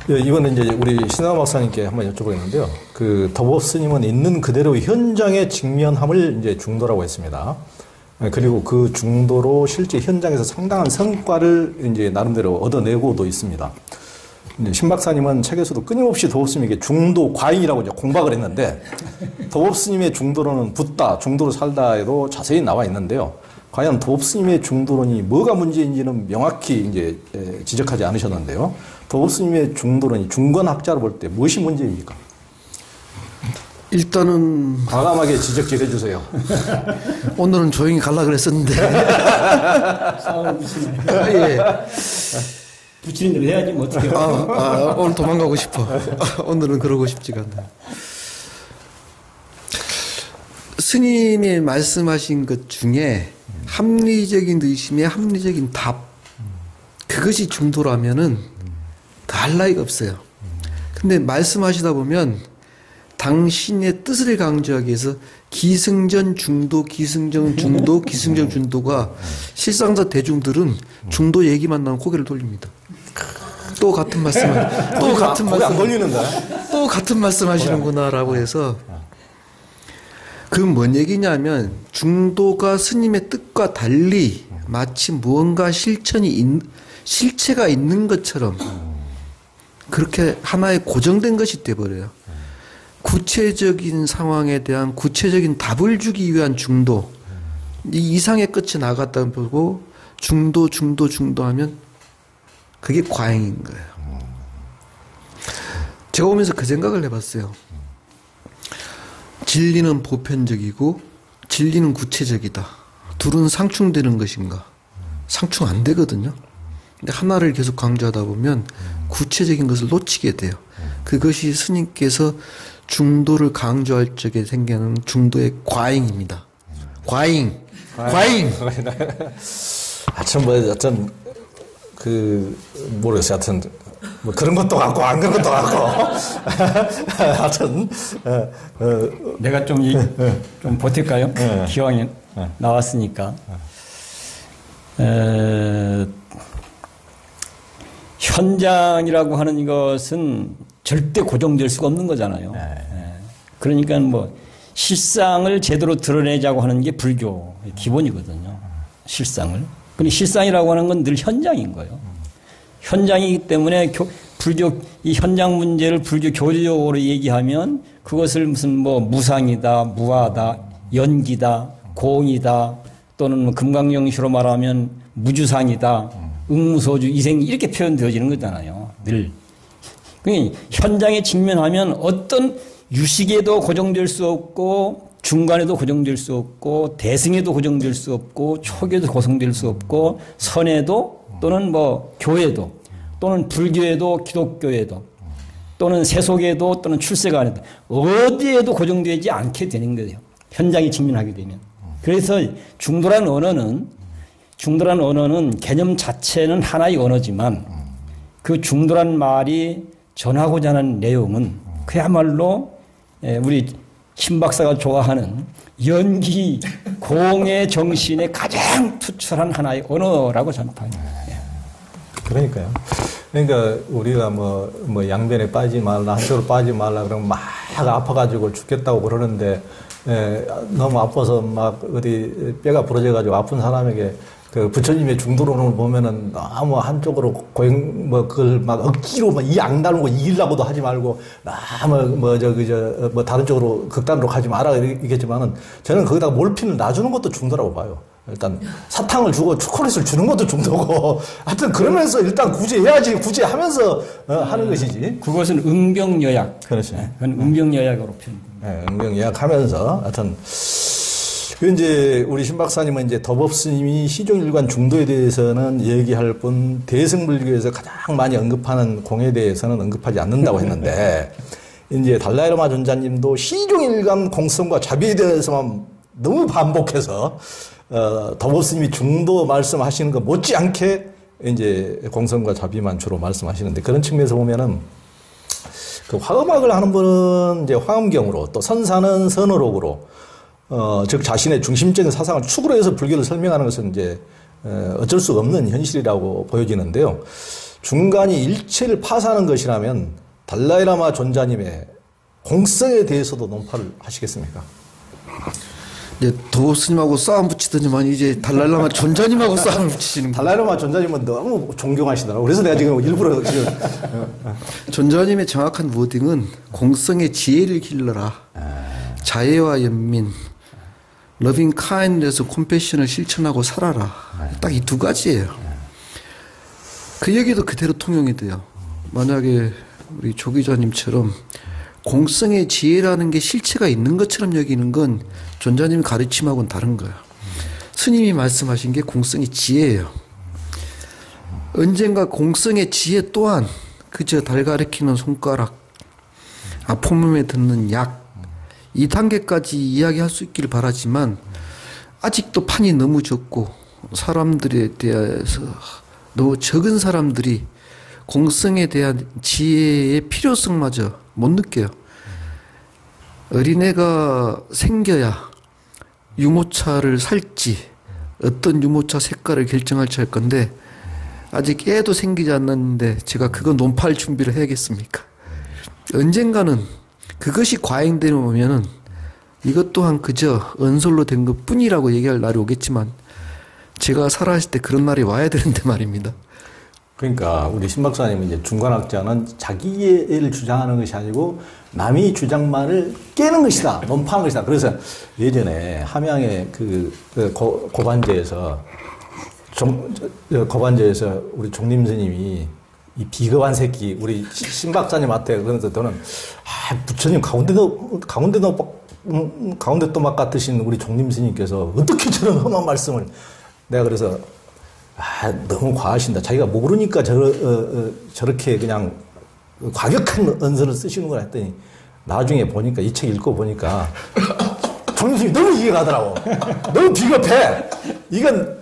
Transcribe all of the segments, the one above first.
예, 이번에 이제 우리 신하 박사님께 한번 여쭤보겠는데요. 그 덕업 스님은 있는 그대로 현장에 직면함을 이제 중도라고 했습니다. 그리고 그 중도로 실제 현장에서 상당한 성과를 이제 나름대로 얻어내고도 있습니다. 신 박사님은 책에서도 끊임없이 덕업 스님에게 중도 과잉이라고 이제 공박을 했는데, 덕업 스님의 중도론은 붓다, 중도로 살다에도 자세히 나와 있는데요. 과연 덕업 스님의 중도론이 뭐가 문제인지는 명확히 이제 지적하지 않으셨는데요. 덕업 스님의 중도론이 중건학자로 볼 때 무엇이 문제입니까? 일단은 과감하게 지적질 해주세요. 오늘은 조용히 가려고 그랬었는데 싸움을 붙이네. 예. 붙이는 대로 해야지 뭐 어떻게 오늘 도망가고 싶어. 오늘은 그러고 싶지가 않아요. 스님이 말씀하신 것 중에 합리적인 의심의 합리적인 답, 그것이 중도라면은 더 할 나위가 없어요. 근데 말씀하시다 보면 당신의 뜻을 강조하기 위해서 기승전 중도, 기승전 중도, 기승전 중도가 실상자 대중들은 중도 얘기만 나오면 고개를 돌립니다. 또 같은 말씀, 또 같은 말씀, 안 돌리는데? 또 같은 말씀 하시는구나라고 해서, 그건 뭔 얘기냐면 중도가 스님의 뜻과 달리 마치 무언가 실체가 있는 것처럼 그렇게 하나의 고정된 것이 돼버려요. 구체적인 상황에 대한 구체적인 답을 주기 위한 중도, 이 이상의 끝이 나갔다 보고 중도 하면 그게 과잉인 거예요. 제가 오면서 그 생각을 해봤어요. 진리는 보편적이고 진리는 구체적이다. 둘은 상충되는 것인가? 상충 안 되거든요. 근데 하나를 계속 강조하다 보면 구체적인 것을 놓치게 돼요. 그것이 스님께서 중도를 강조할 적에 생기는 중도의 과잉입니다. 과잉. 하여튼 하여튼 모르겠어요. 하여튼 뭐 그런 것도 같고 안 그런 것도 같고. 하여튼 내가 좀 보탤까요? 기왕에 나왔으니까. 현장이라고 하는 것은 절대 고정될 수가 없는 거잖아요. 그러니까 뭐 실상을 제대로 드러내자고 하는 게 불교 기본이거든요. 실상을. 근데 실상이라고 하는 건 늘 현장인 거예요. 현장이기 때문에 불교 이 현장 문제를 불교 교리적으로 얘기하면 그것을 무슨 뭐 무상이다, 무아다, 연기다, 공이다, 또는 뭐 금강경시로 말하면 무주상이다, 응무소주, 이생 이렇게 표현되어지는 거잖아요. 늘. 그러니까 현장에 직면하면 어떤 유식에도 고정될 수 없고 중간에도 고정될 수 없고 대승에도 고정될 수 없고 촉에도 고정될 수 없고 선에도 또는 뭐 교회도 또는 불교에도 기독교에도 또는 세속에도 또는 출세관에도 어디에도 고정되지 않게 되는 거예요. 현장에 직면하게 되면. 그래서 중도라는 언어는 개념 자체는 하나의 언어지만 그 중도란 말이 전하고자 하는 내용은 그야말로 우리 신 박사가 좋아하는 연기, 공의 정신에 가장 투철한 하나의 언어라고 저는 봐요. 그러니까요. 그러니까 우리가 뭐 양변에 빠지지 말라, 한쪽으로 빠지지 말라 그러면 막 아파가지고 죽겠다고 그러는데, 너무 아파서 막 어디 뼈가 부러져가지고 아픈 사람에게 그 부처님의 중도론을 보면은 너무 한쪽으로 그걸 막 억지로 막 이 악달고 이기려고도 하지 말고 너무 다른 쪽으로 극단으로 가지 마라 이겠지만은 저는 거기다가 몰핀을 놔주는 것도 중도라고 봐요. 일단 사탕을 주고 초콜릿을 주는 것도 중도고 하여튼 그러면서 일단 구제해야지 구제하면서 하는 것이지. 그것은 응병여약. 그렇죠. 그건 응병여약으로 표현됩니다. 네, 응병여약하면서 하여튼. 이제 우리 신 박사님은 이제 덕업 스님이 시종일관 중도에 대해서는 얘기할 뿐 대승불교에서 가장 많이 언급하는 공에 대해서는 언급하지 않는다고 했는데 이제 달라이라마 존자님도 시종일관 공성과 자비에 대해서만 너무 반복해서 덕업 스님이 중도 말씀하시는 것 못지않게 이제 공성과 자비만 주로 말씀하시는데 그런 측면에서 보면은 그 화엄학을 하는 분은 이제 화엄경으로 또 선사는 선어록으로 즉 자신의 중심적인 사상을 축으로 해서 불교를 설명하는 것은 이제 어쩔 수 없는 현실이라고 보여지는데요. 중간이 일체를 파사하는 것이라면 달라이라마 존자님의 공성에 대해서도 논파를 하시겠습니까? 이제 도스님하고 싸움 붙이더니만 이제 달라이라마 존자님하고 싸움을 붙이시는 거예요. 달라이라마 존자님은 너무 존경하시더라고요. 그래서 내가 지금 일부러 지금 존자님의 정확한 워딩은 공성의 지혜를 길러라. 자애와 연민, 러빙 카인드에서 컴패션을 실천하고 살아라. 딱 이 두 가지예요. 그 얘기도 그대로 통용이 돼요. 만약에 우리 조 기자님처럼 공성의 지혜라는 게 실체가 있는 것처럼 여기는 건 존자님의 가르침하고는 다른 거예요. 스님이 말씀하신 게 공성의 지혜예요. 언젠가 공성의 지혜 또한 그저 달 가리키는 손가락, 아픈 몸에 듣는 약, 이 단계까지 이야기할 수 있기를 바라지만 아직도 판이 너무 적고 사람들에 대해서 너무 적은 사람들이 공성에 대한 지혜의 필요성마저 못 느껴요. 어린애가 생겨야 유모차를 살지 어떤 유모차 색깔을 결정할지 할 건데 아직 애도 생기지 않았는데 제가 그거 논파할 준비를 해야겠습니까? 언젠가는 그것이 과잉되면 이것 또한 그저 언설로 된 것뿐이라고 얘기할 날이 오겠지만 제가 살아있을 때 그런 날이 와야 되는데 말입니다. 그러니까 우리 신 박사님은 이제 중간학자는 자기의 주장하는 것이 아니고 남의 주장만을 깨는 것이다, 논파하는 것이다. 그래서 예전에 함양의 고반제에서 우리 종림 스님이 이 비겁한 새끼 우리 신 박사님한테 그래서 저는 부처님 가운데 또막 같으신 우리 종림 스님께서 어떻게 저런 험한 말씀을 내가 그래서 너무 과하신다. 자기가 모르니까 저렇게 그냥 과격한 언선을 쓰시는구나 했더니 나중에 보니까 이 책 읽고 보니까 종림스님이 너무 이해가 가더라고. 너무 비겁해. 이건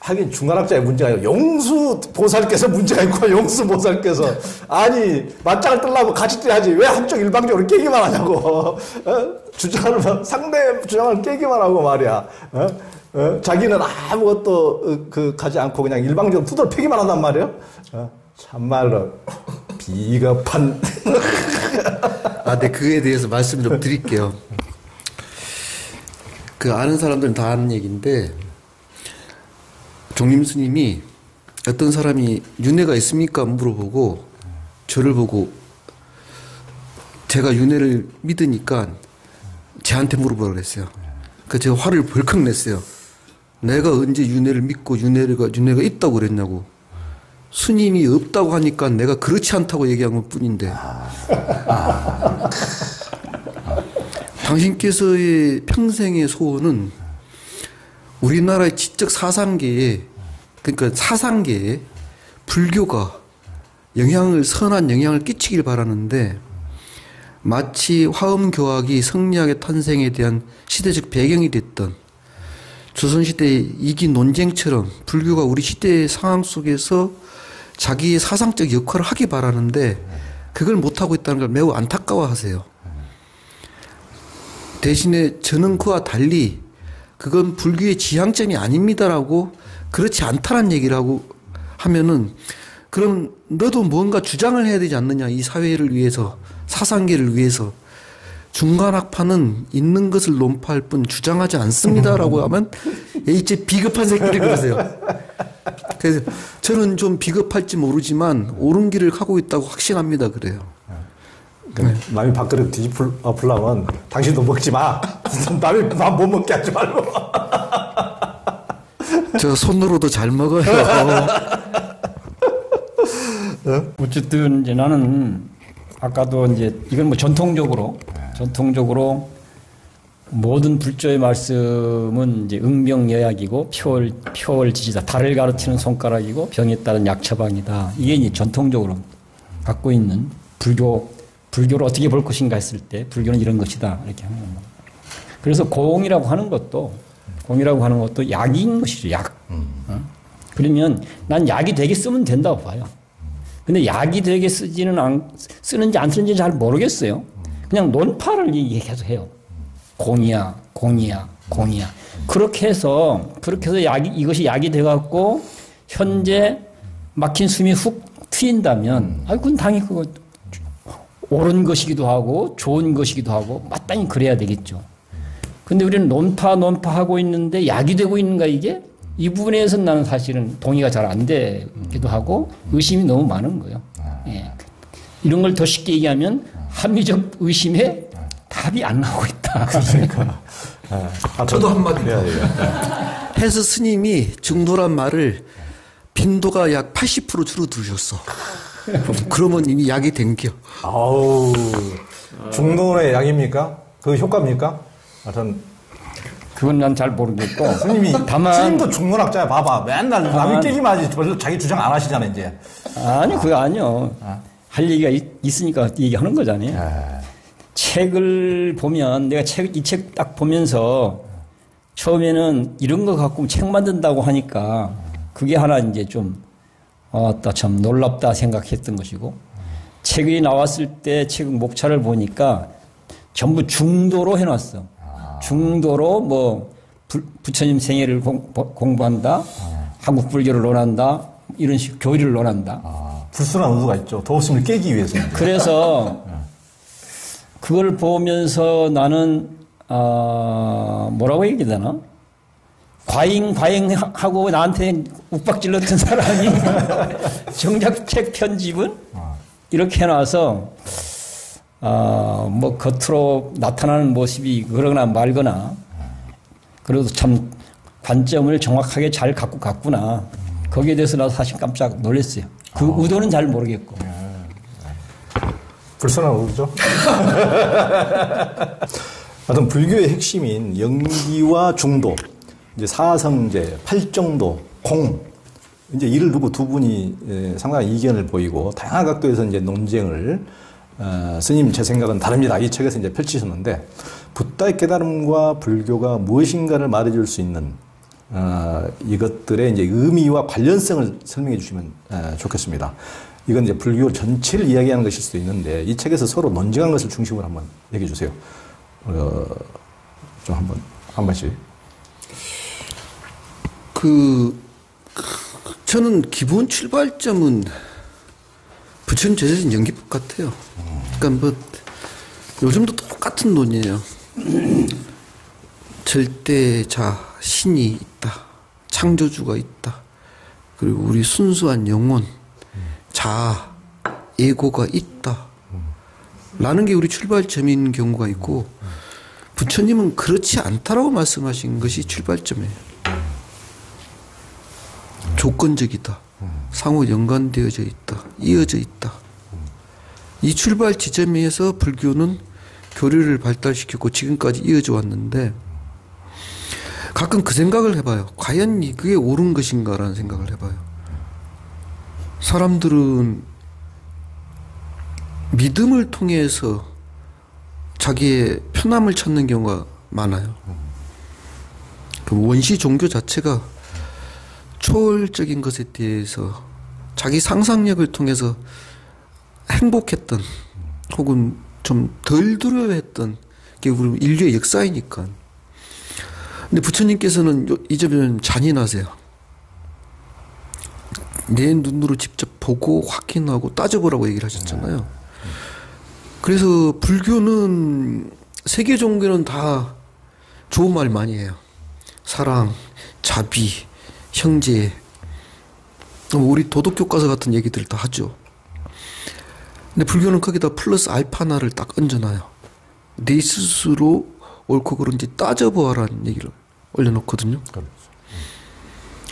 하긴 중간학자의 문제가 아니고 용수보살께서 문제가 있고 용수보살께서 아니 맞짱을 뜨려고 같이 떠야지 왜 한쪽 일방적으로 깨기만 하냐고. 주장을 상대 주장을 깨기만 하고 말이야. 자기는 아무것도 가지 않고 그냥 일방적으로 두들 패기만 한단 말이에요. 참말로 비겁한. 네, 그에 대해서 말씀 좀 드릴게요. 아는 사람들은 다 아는 얘기인데, 종림 스님이 어떤 사람이 윤회가 있습니까? 물어보고, 저를 보고, 제가 윤회를 믿으니까 저한테 물어보라고 그랬어요. 제가 화를 벌컥 냈어요. 내가 언제 윤회를 믿고 윤회가 있다고 그랬냐고. 스님이 없다고 하니까 내가 그렇지 않다고 얘기한 것 뿐인데. 당신께서의 평생의 소원은 우리나라의 지적 사상계에, 그러니까 사상계에 불교가 선한 영향을 끼치길 바라는데, 마치 화엄교학이 성리학의 탄생에 대한 시대적 배경이 됐던 조선시대의 이기 논쟁처럼 불교가 우리 시대의 상황 속에서 자기의 사상적 역할을 하기 바라는데 그걸 못하고 있다는 걸 매우 안타까워하세요. 대신에 저는 그와 달리 그건 불교의 지향점이 아닙니다라고, 그렇지 않다는 얘기를 하고 하면은, 그럼 너도 뭔가 주장을 해야 되지 않느냐, 이 사회를 위해서, 사상계를 위해서. 중간학파는 있는 것을 논파할 뿐 주장하지 않습니다라고 하면 이제 비겁한 새끼를 그러세요. 그래서 저는 좀 비겁할지 모르지만 옳은 길을 가고 있다고 확신합니다. 그래요. 남이 밥그릇 뒤집으려면 당신도 먹지 마. 남이 밥 못 먹게 하지 말고. 저 손으로도 잘 먹어요. 어쨌든 이제 나는 아까도 이제 이건 뭐 전통적으로 모든 불조의 말씀은 이제 응병여약이고 표월지지다. 달을 가르치는 손가락이고 병에 따른 약 처방이다. 이게 이제 전통적으로 갖고 있는 불교를 어떻게 볼 것인가 했을 때 불교는 이런 것이다. 이렇게 하는 겁니다. 그래서 공이라고 하는 것도 약인 것이죠. 약. 그러면 난 약이 되게 쓰면 된다고 봐요. 근데 약이 되게 쓰는지 안 쓰는지 잘 모르겠어요. 그냥 논파를 계속 해요. 공이야. 그렇게 해서 이것이 약이 돼갖고 현재 막힌 숨이 훅 트인다면, 그건 당연히 그거 옳은 것이기도 하고 좋은 것이기도 하고 마땅히 그래야 되겠죠. 근데 우리는 논파하고 있는데 약이 되고 있는가 이게? 이 부분에서는 나는 사실은 동의가 잘 안 되기도 하고 의심이 너무 많은 거예요. 예. 이런 걸 더 쉽게 얘기하면 합리적 의심에 답이 안 나오고 있다. 그러니까. 저도 한마디 더. 해서 스님이 중도란 말을 빈도가 약 80% 줄어들으셨어. 그러면 이미 약이 된겨. 아우, 중도의 약입니까? 그 효과입니까? 하여튼. 그건 난 잘 모르겠고. 스님도 중문학자야, 봐봐. 맨날 남이 깨기만 하지. 별로 자기 주장 안 하시잖아, 이제. 아니, 그거 아니요. 할 얘기가 있으니까 얘기하는 거잖아요. 책을 보면, 내가 이 책 딱 보면서 처음에는 이런 거 갖고 책 만든다고 하니까 그게 하나 이제 좀, 참 놀랍다 생각했던 것이고, 책이 나왔을 때 책 목차를 보니까 전부 중도로 해놨어. 중도로 뭐 부처님 생애를 공부한다, 한국 불교를 논한다, 이런 식 교리를 논한다. 불순한 의도가 있죠. 도우심을 깨기 위해서. 그래서 그걸 보면서 나는 뭐라고 얘기해야 되나? 과잉하고 나한테 욱박질렀던 사람이 정작 책 편집은 이렇게 해놔서 뭐 겉으로 나타나는 모습이 그러거나 말거나 그래도 참 관점을 정확하게 잘 갖고 갔구나. 거기에 대해서 나도 사실 깜짝 놀랐어요. 그 의도는 잘 모르겠고. 불순한 의도죠. 하여튼 불교의 핵심인 영기와 중도, 이제 사성제, 팔정도, 공, 이제 이를 두고 두 분이 상당히 이견을 보이고 다양한 각도에서 이제 논쟁을 스님 제 생각은 다릅니다. 이 책에서 이제 펼치셨는데 붓다의 깨달음과 불교가 무엇인가를 말해줄 수 있는 이것들의 이제 의미와 관련성을 설명해 주시면 좋겠습니다. 이건 이제 불교 전체를 이야기하는 것일 수도 있는데 이 책에서 서로 논쟁한 것을 중심으로 한번 얘기해 주세요. 좀 한 번씩. 저는 기본 출발점은 부처님 제자신 연기법 같아요. 그러니까 뭐 요즘도 똑같은 논이에요. 절대자 신이 있다. 창조주가 있다. 그리고 우리 순수한 영혼, 자아, 에고가 있다. 라는 게 우리 출발점인 경우가 있고 부처님은 그렇지 않다라고 말씀하신 것이 출발점이에요. 조건적이다. 상호 연관되어져 있다. 이어져 있다. 이 출발 지점에서 불교는 교리를 발달시켰고 지금까지 이어져 왔는데 가끔 그 생각을 해봐요. 과연 그게 옳은 것인가라는 생각을 해봐요. 사람들은 믿음을 통해서 자기의 편함을 찾는 경우가 많아요. 그 원시 종교 자체가 초월적인 것에 대해서 자기 상상력을 통해서 행복했던 혹은 좀 덜 두려워했던 게 우리 인류의 역사이니까. 근데 부처님께서는 이 점은 잔인하세요. 내 눈으로 직접 보고 확인하고 따져보라고 얘기를 하셨잖아요. 그래서 불교는 세계 종교는 다 좋은 말 많이 해요. 사랑, 자비, 형제, 우리 도덕교과서 같은 얘기들 다 하죠. 근데 불교는 거기다 플러스 알파 하나를 딱 얹어놔요. 네 스스로 옳고 그른지 따져보아라는 얘기를 올려놓거든요.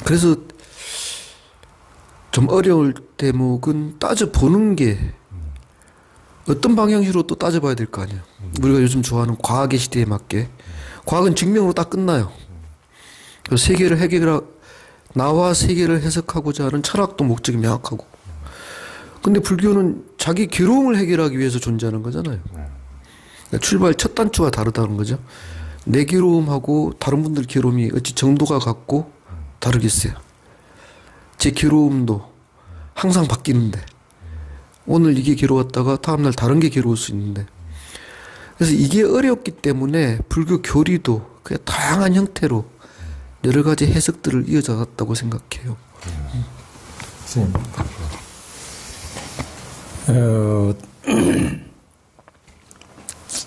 그래서 좀 어려울 대목은 따져보는 게 어떤 방향으로 또 따져봐야 될 거 아니에요. 우리가 요즘 좋아하는 과학의 시대에 맞게 과학은 증명으로 딱 끝나요. 세계를 나와 세계를 해석하고자 하는 철학도 목적이 명확하고. 근데 불교는 자기 괴로움을 해결하기 위해서 존재하는 거잖아요. 그러니까 출발 첫 단추가 다르다는 거죠. 내 괴로움하고 다른 분들 괴로움이 어찌 정도가 같고 다르겠어요. 제 괴로움도 항상 바뀌는데 오늘 이게 괴로웠다가 다음날 다른 게 괴로울 수 있는데 그래서 이게 어렵기 때문에 불교 교리도 그냥 다양한 형태로 여러 가지 해석들을 이어져 왔다고 생각해요.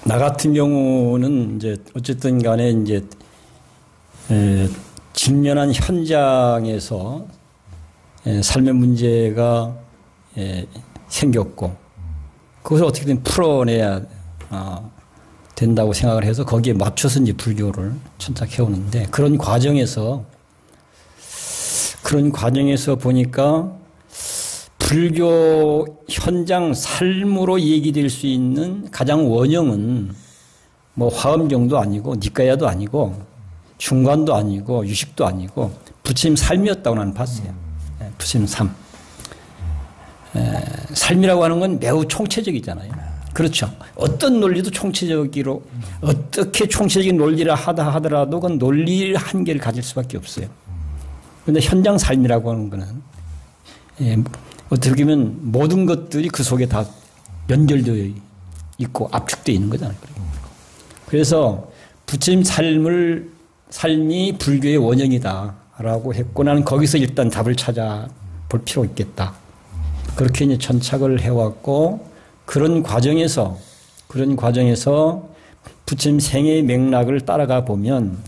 나 같은 경우는 이제 어쨌든 간에 이제 직면한 현장에서 삶의 문제가 생겼고 그것을 어떻게든 풀어내야 된다고 생각을 해서 거기에 맞춰서 이제 불교를 천착해 오는데 그런 과정에서 보니까 불교 현장 삶으로 얘기될 수 있는 가장 원형은 뭐 화엄경도 아니고 니까야도 아니고 중관도 아니고 유식도 아니고 부처님 삶이었다고 나는 봤어요. 부처님 삶. 삶이라고 하는 건 매우 총체적이잖아요. 그렇죠. 어떤 논리도 총체적으로 어떻게 총체적인 논리를 하더라도 그 논리 한계를 가질 수밖에 없어요. 그런데 현장 삶이라고 하는 거는 어떻게 보면 모든 것들이 그 속에 다 연결되어 있고 압축되어 있는 거잖아요. 그래서 부처님 삶이 불교의 원형이다라고 했고 나는 거기서 일단 답을 찾아볼 필요가 있겠다. 그렇게 이제 천착을 해왔고 그런 과정에서 부처님 생애의 맥락을 따라가 보면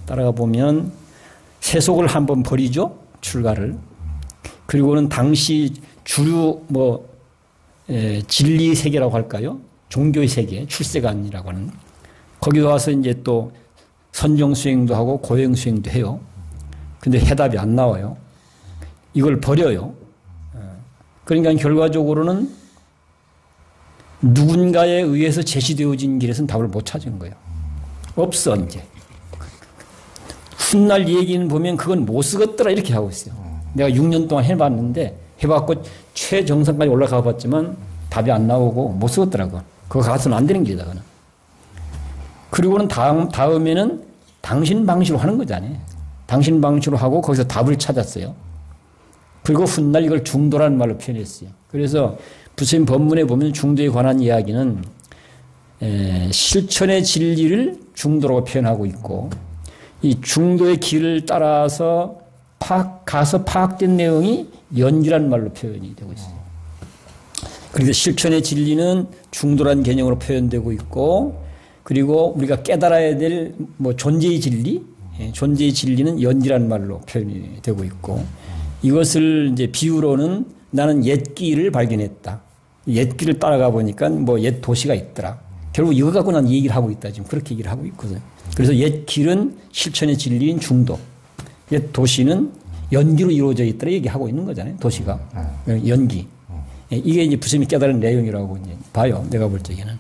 세속을 한번 버리죠. 출가를. 그리고는 당시 주류 진리 세계라고 할까요? 종교의 세계, 출세관이라고 하는. 거기 와서 이제 또 선정 수행도 하고 고행 수행도 해요. 근데 해답이 안 나와요. 이걸 버려요. 그러니까 결과적으로는 누군가에 의해서 제시되어진 길에서는 답을 못 찾은 거예요. 없어 이제. 훗날 얘기는 보면 그건 못 쓰겠더라 이렇게 하고 있어요. 내가 6년 동안 해봤고 최정상까지 올라가 봤지만 답이 안 나오고 못 쓰겠더라고. 그거 가서는 안 되는 길이다. 그는. 그리고는 다음에는 당신 방식으로 하는 거잖아요. 당신 방식으로 하고 거기서 답을 찾았어요. 그리고 훗날 이걸 중도라는 말로 표현했어요. 그래서 부처님 법문에 보면 중도에 관한 이야기는 실천의 진리를 중도라고 표현하고 있고 이 중도의 길을 따라서 가서 파악된 내용이 연기라는 말로 표현이 되고 있어요. 그래서 실천의 진리는 중도라는 개념으로 표현되고 있고 그리고 우리가 깨달아야 될 존재의 진리, 존재의 진리는 연기라는 말로 표현이 되고 있고 이것을 이제 비유로는 나는 옛 길을 발견했다. 옛 길을 따라가 보니까 옛 도시가 있더라. 결국 이거 갖고 난 얘기를 하고 있다. 지금 그렇게 얘기를 하고 있거든. 그래서 옛 길은 실천의 진리인 중도. 옛 도시는 연기로 이루어져 있더라 얘기하고 있는 거잖아요. 도시가. 연기. 이게 이제 부처님이 깨달은 내용이라고 이제 봐요. 내가 볼 적에는.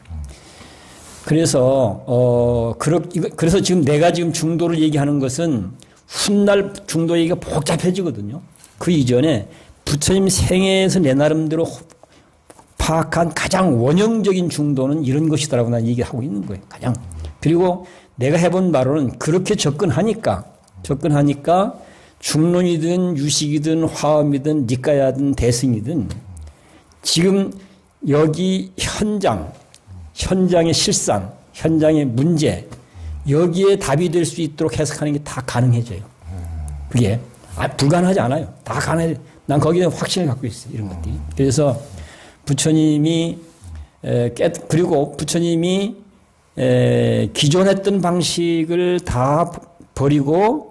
그래서 지금 내가 지금 중도를 얘기하는 것은 훗날 중도 얘기가 복잡해지거든요. 그 이전에 부처님 생애에서 내 나름대로 파악한 가장 원형적인 중도는 이런 것이다라고 난 얘기하고 있는 거예요. 가장. 그리고 내가 해본 바로는 그렇게 접근하니까 중론이든 유식이든 화엄이든 니까야든 대승이든 지금 여기 현장의 실상, 현장의 문제 여기에 답이 될 수 있도록 해석하는 게 다 가능해져요. 그게 불가능하지 않아요. 다 가능해. 난 거기에 확신을 갖고 있어요. 이런 것들이. 그래서 부처님이 기존 했던 방식을 다 버리고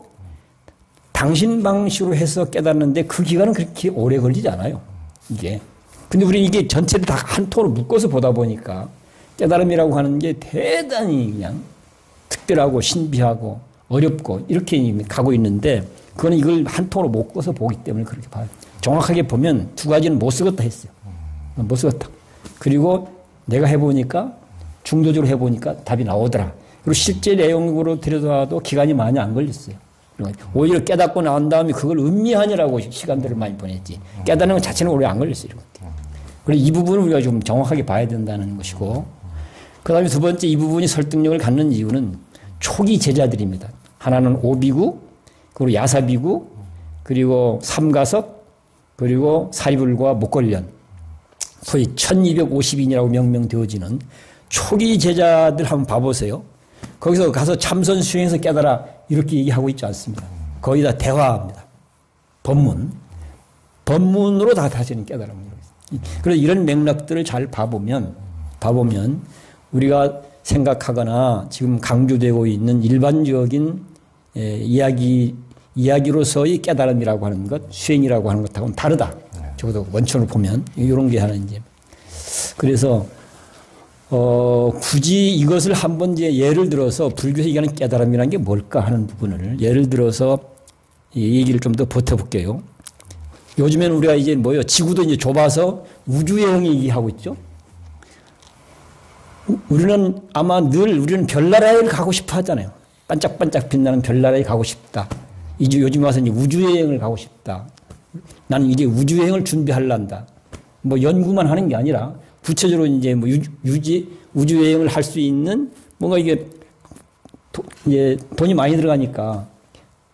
당신 방식으로 해서 깨닫는데 그 기간은 그렇게 오래 걸리지 않아요. 이게. 근데 우리 이게 전체를 다 한 통으로 묶어서 보다 보니까 깨달음이라고 하는 게 대단히 그냥 특별하고 신비하고 어렵고 이렇게 가고 있는데 그거는 이걸 한 통으로 묶어서 보기 때문에 그렇게 봐요. 정확하게 보면 두 가지는 못 쓰겠다 했어요. 못 쓰겠다. 그리고 내가 해보니까 중도적으로 해보니까 답이 나오더라. 그리고 실제 내용으로 들여다봐도 기간이 많이 안 걸렸어요. 오히려 깨닫고 나온 다음에 그걸 음미하느라고 시간들을 많이 보냈지. 깨닫는 것 자체는 오래 안 걸렸어요. 그래서 이 부분을 우리가 좀 정확하게 봐야 된다는 것이고 그 다음에 두 번째 이 부분이 설득력을 갖는 이유는 초기 제자들입니다. 하나는 오비구, 그리고 야사비구, 그리고 삼가석, 그리고 사리불과 목걸련. 소위 1250인이라고 명명되어지는 초기 제자들 한번 봐보세요. 거기서 가서 참선 수행해서 깨달아 이렇게 얘기하고 있지 않습니다. 거의 다 대화합니다. 법문으로 다 다시는 깨달음을. 그래서 이런 맥락들을 잘 봐보면 우리가 생각하거나 지금 강조되고 있는 일반적인 이야기로서의 깨달음이라고 하는 것, 수행이라고 하는 것하고는 다르다. 적어도 원천으로 보면 이런 게 하나인지. 그래서 굳이 이것을 한번 이제 예를 들어서 불교에서 얘기하는 깨달음이라는 게 뭘까 하는 부분을 예를 들어서 얘기를 좀 더 버텨볼게요. 요즘에는 우리가 이제 뭐요? 지구도 이제 좁아서 우주여행 얘기하고 있죠. 우리는 아마 늘 우리는 별나라에 가고 싶어 하잖아요. 반짝반짝 빛나는 별나라에 가고 싶다. 이제 요즘 와서 이제 우주여행을 가고 싶다. 나는 이제 우주여행을 준비하려한다. 뭐 연구만 하는 게 아니라 구체적으로 이제 뭐 우주여행을 할 수 있는 뭔가 이게 이제 돈이 많이 들어가니까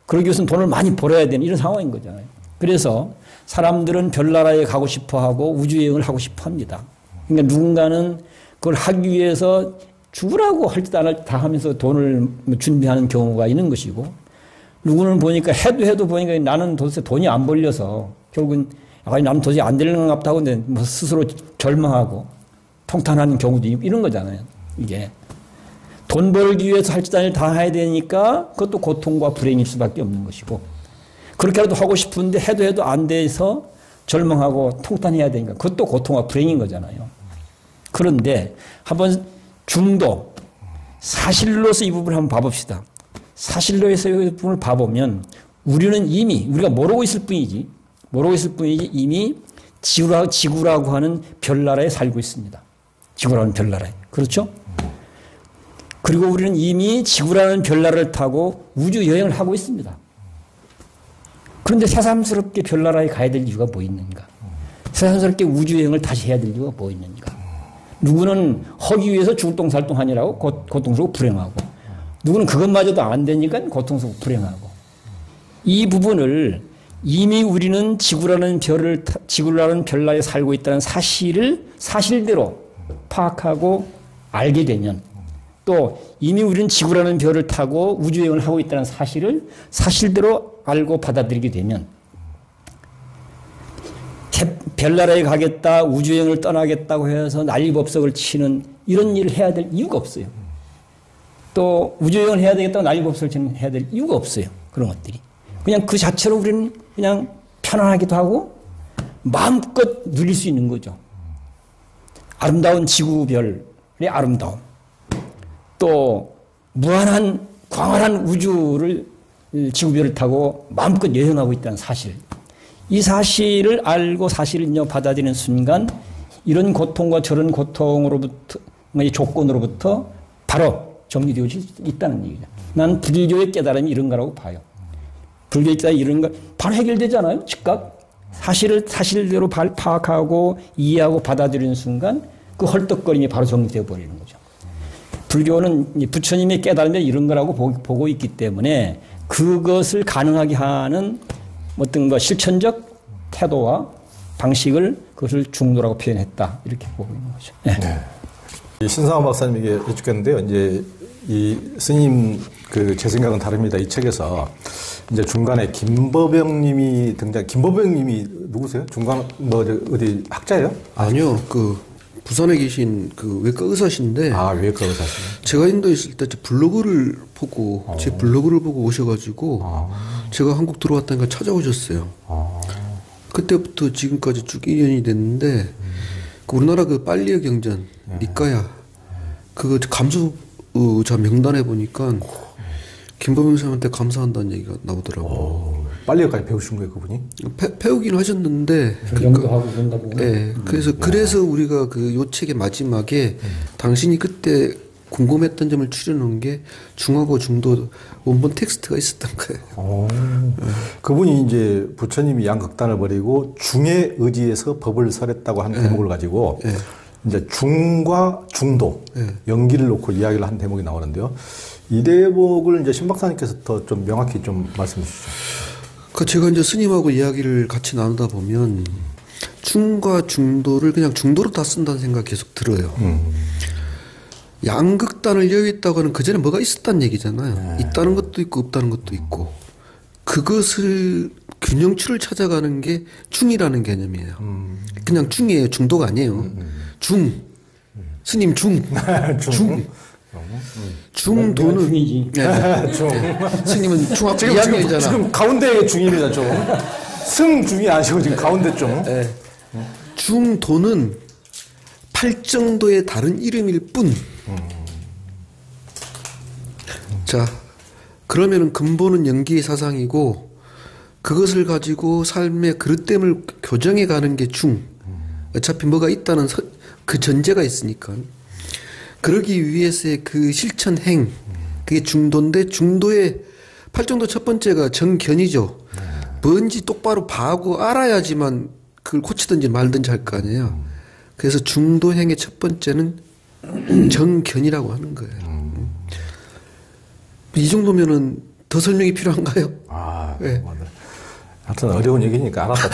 그러기 위해서는 돈을 많이 벌어야 되는 이런 상황인 거잖아요. 그래서 사람들은 별나라에 가고 싶어 하고 우주여행을 하고 싶어 합니다. 그러니까 누군가는 그걸 하기 위해서 죽으라고 할 듯 안 할 듯 다 하면서 돈을 준비하는 경우가 있는 것이고 누구는 보니까 해도 보니까 나는 도대체 돈이 안 벌려서 결국은 나는 도저히 안 되는 것 같다고 뭐 스스로 절망하고 통탄하는 경우도 이런 거잖아요. 이게 돈 벌기 위해서 할 듯 안 할 듯 다 해야 되니까 그것도 고통과 불행일 수밖에 없는 것이고 그렇게라도 하고 싶은데 해도 안 돼서 절망하고 통탄해야 되니까 그것도 고통과 불행인 거잖아요. 그런데 한번 중도 사실로서 이 부분을 한번 봐봅시다. 사실로에서 이 부분을 봐보면 우리는 이미 우리가 모르고 있을 뿐이지 이미 지구라고 하는 별나라에 살고 있습니다. 지구라는 별나라에. 그렇죠? 그리고 우리는 이미 지구라는 별나라를 타고 우주 여행을 하고 있습니다. 그런데 새삼스럽게 별나라에 가야 될 이유가 뭐 있는가? 새삼스럽게 우주 여행을 다시 해야 될 이유가 뭐 있는가? 누구는 하기 위해서 죽을똥살똥하느라고 고통스럽고 불행하고 누구는 그것마저도 안 되니까 고통스럽고 불행하고 이 부분을 이미 우리는 지구라는 별나라에 살고 있다는 사실을 사실대로 파악하고 알게 되면 또 이미 우리는 지구라는 별을 타고 우주여행을 하고 있다는 사실을 사실대로 알고 받아들이게 되면 별나라에 가겠다, 우주여행을 떠나겠다고 해서 난리법석을 치는 이런 일을 해야 될 이유가 없어요. 또 우주여행을 해야 되겠다고 난리법석을 해야 될 이유가 없어요. 그런 것들이. 그냥 그 자체로 우리는 그냥 편안하기도 하고 마음껏 누릴 수 있는 거죠. 아름다운 지구별의 아름다움. 또 무한한 광활한 우주를 지구별을 타고 마음껏 여행하고 있다는 사실. 이 사실을 알고 사실을 받아들이는 순간 이런 고통과 저런 고통으로부터 조건으로부터 바로 정리되어질 수 있다는 얘기죠. 난 불교의 깨달음이 이런 거라고 봐요. 불교의 깨달음이 이런 거 바로 해결되잖아요. 즉각 사실을 사실대로 파악하고 이해하고 받아들이는 순간 그 헐떡거림이 바로 정리되어 버리는 거죠. 불교는 부처님의 깨달음이 이런 거라고 보고 있기 때문에 그것을 가능하게 하는 어떤 거 실천적 태도와 방식을 그것을 중도라고 표현했다 이렇게 보고 있는 거죠. 네. 네. 신상원 박사님에게 여쭙겠는데요. 이제 이 스님 제 생각은 다릅니다. 이 책에서 이제 중간에 김법영님이 김법영님이 누구세요? 중간 어디 학자예요? 아니요, 부산에 계신 외과 의사신데. 아, 외과 의사시네. 제가 인도에 있을 때 제 블로그를 보고 오셔가지고 제가 한국 들어왔다니까 찾아오셨어요. 그때부터 지금까지 쭉 2년이 됐는데 우리나라 빨리의 경전 니까야 그거 감수자 명단에 보니까 김범용 사람한테 감사한다는 얘기가 나오더라고요. 빨리까지 배우신 거예요, 그분이? 배우긴 하셨는데. 경도 하고 그런가 보구나. 네. 그래서 우리가 요 책의 마지막에 당신이 그때 궁금했던 점을 추려놓은 게 중하고 중도 원본 텍스트가 있었던 거예요. 그분이 이제 부처님이 양극단을 버리고 중의 의지에서 법을 설했다고 한 대목을 가지고 이제 중과 중도 연기를 놓고 이야기를 한 대목이 나오는데요. 이 대목을 이제 신 박사님께서 더 좀 명확히 좀 말씀해 주시죠. 제가 이제 스님하고 이야기를 같이 나누다 보면 중과 중도를 그냥 중도로 다 쓴다는 생각이 계속 들어요. 양극단을 여유있다고 하는 그전에 뭐가 있었다는 얘기잖아요. 있다는 것도 있고 없다는 것도 있고 그것을 균형추를 찾아가는 게 중이라는 개념이에요. 그냥 중이에요. 중도가 아니에요. 중. 스님 중. 중. 중도는 중이지. 네. 중. 스님은 중학교 2학년이잖아. 지금 가운데 중입니다, 좀. 승 중이 아니고 지금 가운데 중. 네. 중도는 팔정도의 다른 이름일 뿐. 자, 그러면은 근본은 연기의 사상이고 그것을 가지고 삶의 그릇됨을 교정해 가는 게 중. 어차피 뭐가 있다는 그 전제가 있으니까. 그러기 위해서의 그 실천 행, 그게 중도인데 중도의 팔정도 첫 번째가 정견이죠. 뭔지 똑바로 봐고 알아야지만 그걸 고치든지 말든지 할 거 아니에요. 그래서 중도행의 첫 번째는 정견이라고 하는 거예요. 이 정도면은 더 설명이 필요한가요? 아, 네. 하여튼 어려운 얘기니까 알았다.